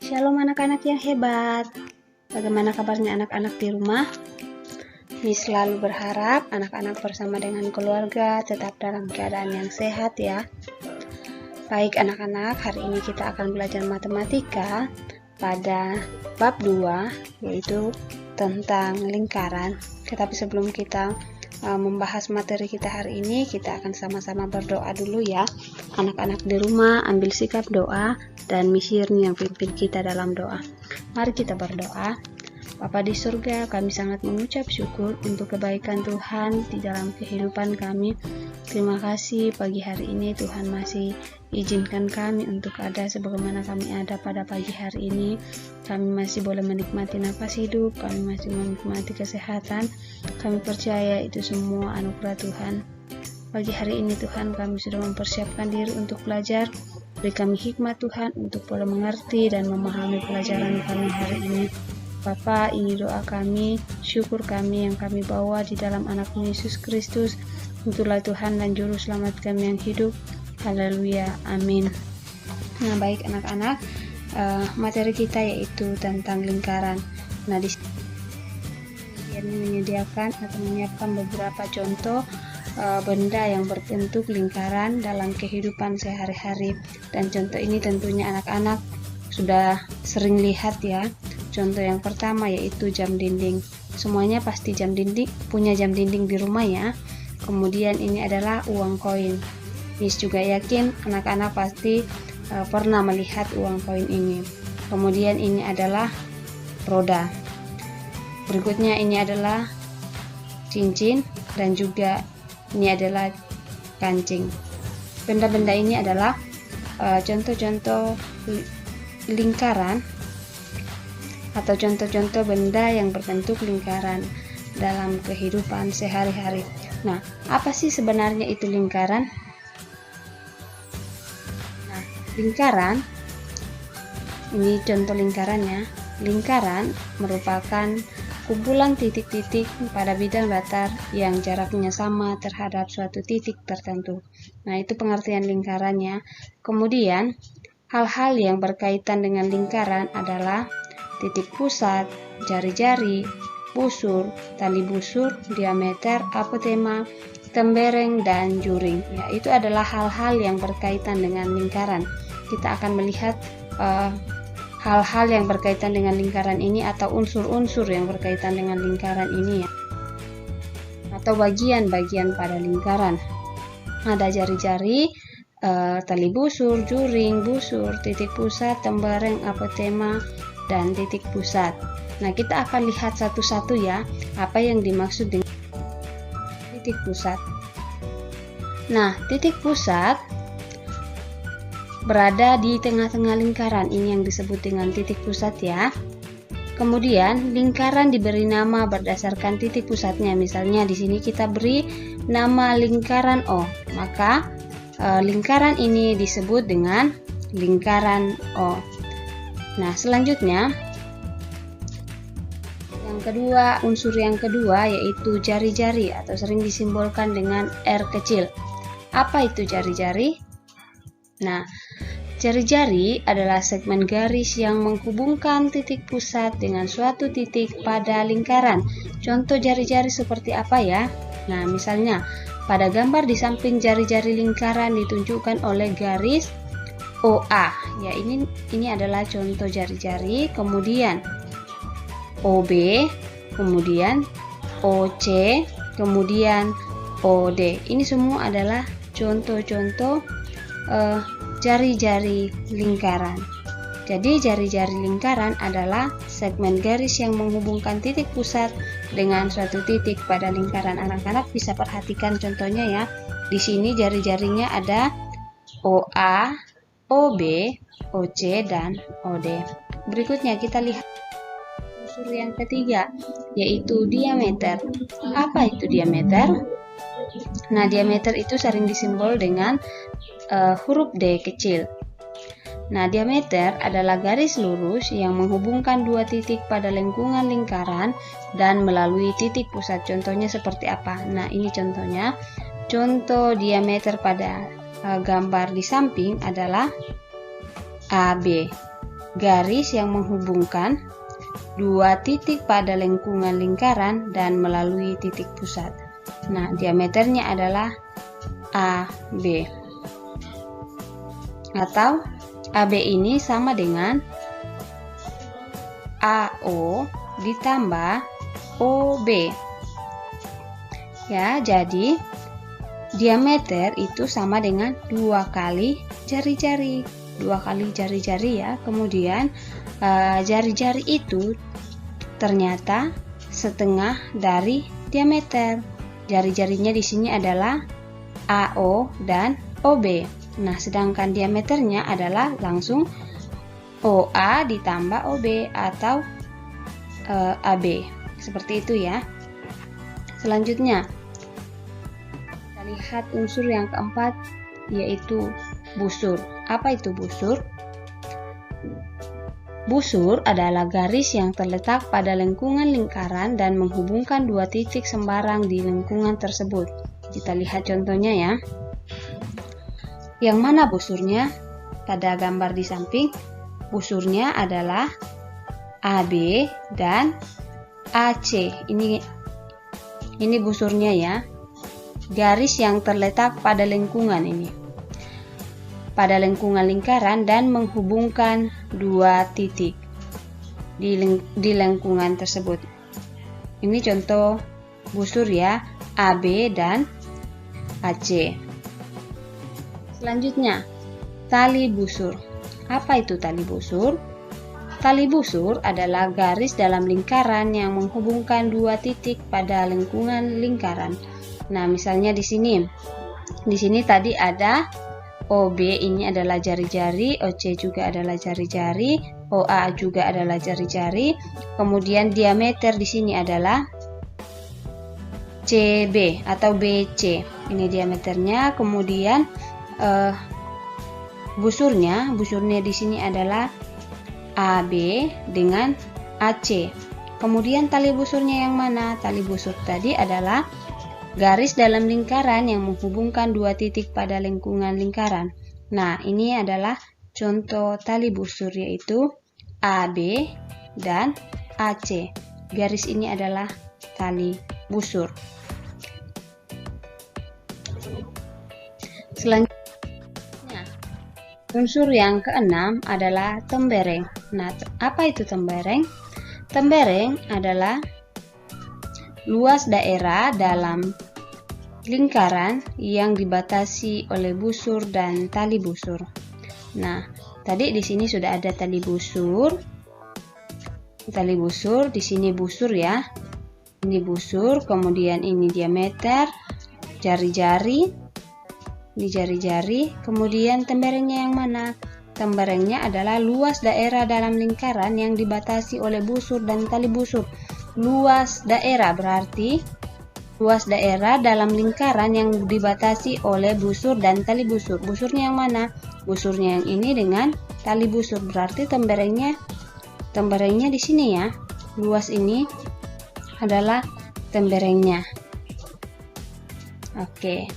Shalom anak-anak yang hebat. Bagaimana kabarnya anak-anak di rumah? Miss selalu berharap anak-anak bersama dengan keluarga tetap dalam keadaan yang sehat ya. Baik anak-anak, hari ini kita akan belajar matematika pada bab 2, yaitu tentang lingkaran. Tetapi sebelum kita membahas materi kita hari ini, kita akan sama-sama berdoa dulu ya. Anak-anak di rumah ambil sikap doa dan Miss Yirni yang pimpin kita dalam doa. Mari kita berdoa. Bapa di surga, kami sangat mengucap syukur untuk kebaikan Tuhan di dalam kehidupan kami. Terima kasih pagi hari ini Tuhan masih izinkan kami untuk ada sebagaimana kami ada pada pagi hari ini. Kami masih boleh menikmati nafas hidup, kami masih menikmati kesehatan. Kami percaya itu semua anugerah Tuhan. Pagi hari ini Tuhan, kami sudah mempersiapkan diri untuk belajar. Beri kami hikmat Tuhan untuk boleh mengerti dan memahami pelajaran kami hari ini. Bapa, ini doa kami, syukur kami yang kami bawa di dalam anak-Mu Yesus Kristus. Itulah Tuhan dan Juru Selamat kami yang hidup. Haleluya, amin. Nah baik anak-anak, materi kita yaitu tentang lingkaran. Nah di sini menyediakan atau menyiapkan beberapa contoh benda yang berbentuk lingkaran dalam kehidupan sehari-hari. Dan contoh ini tentunya anak-anak sudah sering lihat ya. Contoh yang pertama yaitu jam dinding. Semuanya pasti punya jam dinding di rumah ya. Kemudian ini adalah uang koin. Miss juga yakin anak-anak pasti pernah melihat uang koin ini. Kemudian ini adalah roda. Berikutnya ini adalah cincin dan juga ini adalah kancing. Benda-benda ini adalah contoh-contoh lingkaran atau contoh-contoh benda yang berbentuk lingkaran dalam kehidupan sehari-hari. Nah, apa sih sebenarnya itu lingkaran? Nah, lingkaran, ini contoh lingkarannya. Lingkaran merupakan kumpulan titik-titik pada bidang datar yang jaraknya sama terhadap suatu titik tertentu. Nah, itu pengertian lingkarannya. Kemudian, hal-hal yang berkaitan dengan lingkaran adalah titik pusat, jari-jari, busur, tali busur, diameter, apotema, tembereng, dan juring. Ya, itu adalah hal-hal yang berkaitan dengan lingkaran. Kita akan melihat hal-hal yang berkaitan dengan lingkaran ini atau unsur-unsur yang berkaitan dengan lingkaran ini ya. Atau bagian-bagian pada lingkaran. Ada jari-jari, tali busur, juring, busur, titik pusat, tembereng, apotema, dan titik pusat. Nah, kita akan lihat satu-satu ya, apa yang dimaksud dengan titik pusat. Nah, titik pusat berada di tengah-tengah lingkaran. Ini yang disebut dengan titik pusat ya. Kemudian, lingkaran diberi nama berdasarkan titik pusatnya. Misalnya di sini kita beri nama lingkaran O. Maka lingkaran ini disebut dengan lingkaran O. Nah, selanjutnya unsur yang kedua yaitu jari-jari atau sering disimbolkan dengan R kecil. Apa itu jari-jari? Nah, jari-jari adalah segmen garis yang menghubungkan titik pusat dengan suatu titik pada lingkaran. Contoh jari-jari seperti apa ya? Nah, misalnya pada gambar di samping jari-jari lingkaran ditunjukkan oleh garis OA. Ya, ini adalah contoh jari-jari. Kemudian OB, kemudian OC, kemudian OD. Ini semua adalah contoh-contoh jari-jari lingkaran. Jadi jari-jari lingkaran adalah segmen garis yang menghubungkan titik pusat dengan suatu titik pada lingkaran. Anak-anak bisa perhatikan contohnya ya. Di sini jari-jarinya ada OA, OB, OC, dan OD. Berikutnya kita lihat unsur yang ketiga, yaitu diameter. Apa itu diameter? Nah, diameter itu sering disimbol dengan huruf D kecil. Nah, diameter adalah garis lurus yang menghubungkan dua titik pada lengkungan lingkaran dan melalui titik pusat. Contohnya seperti apa? Nah, ini contohnya. Contoh diameter pada gambar di samping adalah AB. garis yang menghubungkan dua titik pada lengkungan lingkaran dan melalui titik pusat. Nah, diameternya adalah AB. Atau AB ini sama dengan AO ditambah OB. Ya, jadi diameter itu sama dengan 2 kali jari-jari. 2 kali jari-jari ya. Kemudian jari-jari itu ternyata setengah dari diameter. Jari-jarinya di sini adalah AO dan OB. Nah, sedangkan diameternya adalah langsung OA ditambah OB atau AB. Seperti itu ya. Selanjutnya, kita lihat unsur yang keempat, yaitu busur. Apa itu busur? Busur adalah garis yang terletak pada lengkungan lingkaran dan menghubungkan dua titik sembarang di lengkungan tersebut. Kita lihat contohnya ya. Yang mana busurnya? Pada gambar di samping, busurnya adalah AB dan AC. Ini busurnya ya. Garis yang terletak pada lengkungan ini. Pada lengkungan lingkaran dan menghubungkan dua titik di lengkungan tersebut. Ini contoh busur ya, AB dan AC. Selanjutnya, tali busur. Apa itu tali busur? Tali busur adalah garis dalam lingkaran yang menghubungkan dua titik pada lengkungan lingkaran. Nah, misalnya di sini. Di sini tadi ada OB, ini adalah jari-jari, OC juga adalah jari-jari, OA juga adalah jari-jari. Kemudian diameter di sini adalah CB atau BC. Ini diameternya. Kemudian busurnya di sini adalah AB dengan AC. Kemudian tali busurnya yang mana? Tali busur tadi adalah garis dalam lingkaran yang menghubungkan dua titik pada lengkungan lingkaran. Nah, ini adalah contoh tali busur, yaitu AB dan AC. Garis ini adalah tali busur. Selanjutnya, unsur yang keenam adalah tembereng. Nah, apa itu tembereng? Tembereng adalah luas daerah dalam lingkaran yang dibatasi oleh busur dan tali busur. Nah, tadi di sini sudah ada tali busur. Tali busur, di sini busur ya. Ini busur, kemudian ini diameter, jari-jari. Di jari-jari, kemudian temberengnya yang mana? Temberengnya adalah luas daerah dalam lingkaran yang dibatasi oleh busur dan tali busur. Luas daerah berarti luas daerah dalam lingkaran yang dibatasi oleh busur dan tali busur. Busurnya yang mana? Busurnya yang ini dengan tali busur, berarti temberengnya di sini ya. Luas ini adalah temberengnya. Oke.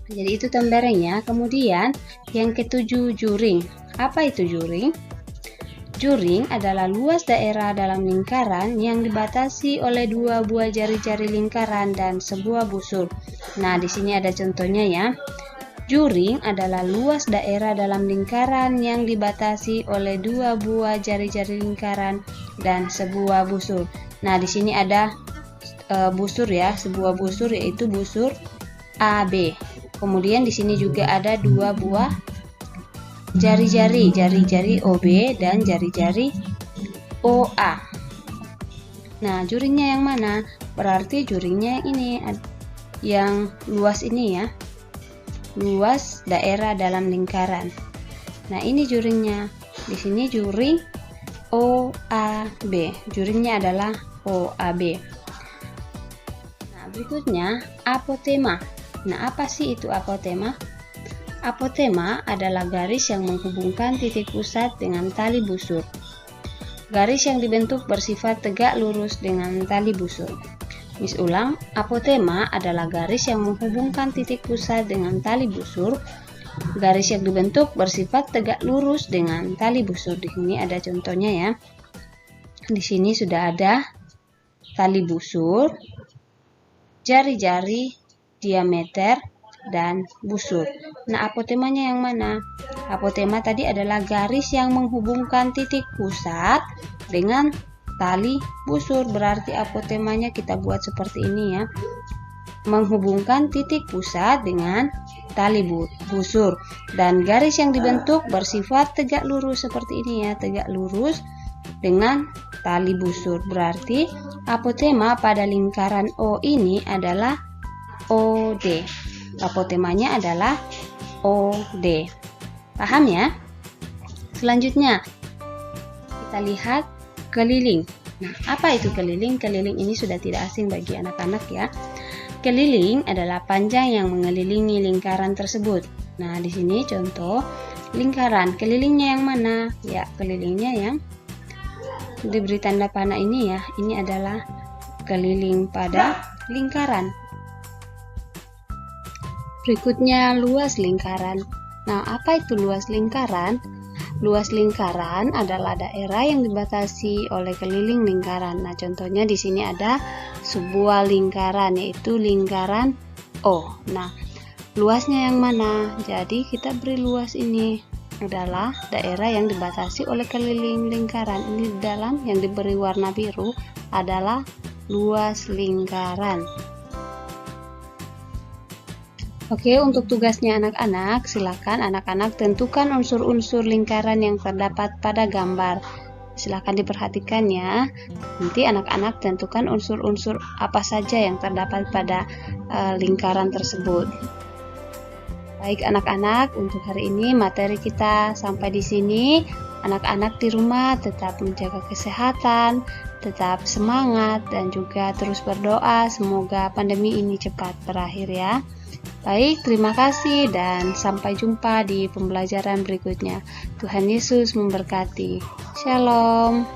Jadi itu temberengnya. Kemudian yang ketujuh, juring. Apa itu juring? Juring adalah luas daerah dalam lingkaran yang dibatasi oleh dua buah jari-jari lingkaran dan sebuah busur. Nah, di sini ada contohnya ya. Juring adalah luas daerah dalam lingkaran yang dibatasi oleh dua buah jari-jari lingkaran dan sebuah busur. Nah, di sini ada busur ya, sebuah busur, yaitu busur AB. Kemudian di sini juga ada dua buah jari-jari OB dan jari-jari OA. Nah, juringnya yang mana? Berarti juringnya yang ini, yang luas ini ya. Luas daerah dalam lingkaran. Nah, ini juringnya. Di sini juring OAB. Juringnya adalah OAB. Nah, berikutnya apotema. Nah, apa sih itu apotema? Apotema adalah garis yang menghubungkan titik pusat dengan tali busur. Garis yang dibentuk bersifat tegak lurus dengan tali busur. Ulang, apotema adalah garis yang menghubungkan titik pusat dengan tali busur Garis yang dibentuk bersifat tegak lurus dengan tali busur. Di sini ada contohnya ya. Di sini sudah ada tali busur, jari-jari, diameter, dan busur. Nah, apotemanya yang mana? Apotema tadi adalah garis yang menghubungkan titik pusat dengan tali busur. Berarti apotemanya kita buat seperti ini ya. Menghubungkan titik pusat dengan tali busur. Dan garis yang dibentuk bersifat tegak lurus seperti ini ya. Tegak lurus dengan tali busur. Berarti apotema pada lingkaran O ini adalah OD. Apotemanya adalah OD. Paham ya? Selanjutnya kita lihat keliling. Nah, apa itu keliling? Keliling ini sudah tidak asing bagi anak-anak ya. Keliling adalah panjang yang mengelilingi lingkaran tersebut. Nah, di sini contoh lingkaran. Kelilingnya yang mana? Ya, kelilingnya yang diberi tanda panah ini ya. Ini adalah keliling pada lingkaran. Berikutnya luas lingkaran. Nah, apa itu luas lingkaran? Luas lingkaran adalah daerah yang dibatasi oleh keliling lingkaran. Nah, contohnya di sini ada sebuah lingkaran, yaitu lingkaran O. Nah, luasnya yang mana? Jadi kita beri luas ini adalah daerah yang dibatasi oleh keliling lingkaran. Ini di dalam yang diberi warna biru adalah luas lingkaran. Oke, untuk tugasnya anak-anak, silakan anak-anak tentukan unsur-unsur lingkaran yang terdapat pada gambar. Silakan diperhatikan ya. Nanti anak-anak tentukan unsur-unsur apa saja yang terdapat pada lingkaran tersebut. Baik anak-anak, untuk hari ini materi kita sampai di sini. Anak-anak di rumah tetap menjaga kesehatan, tetap semangat, dan juga terus berdoa semoga pandemi ini cepat berakhir ya. Baik, terima kasih dan sampai jumpa di pembelajaran berikutnya. Tuhan Yesus memberkati. Shalom.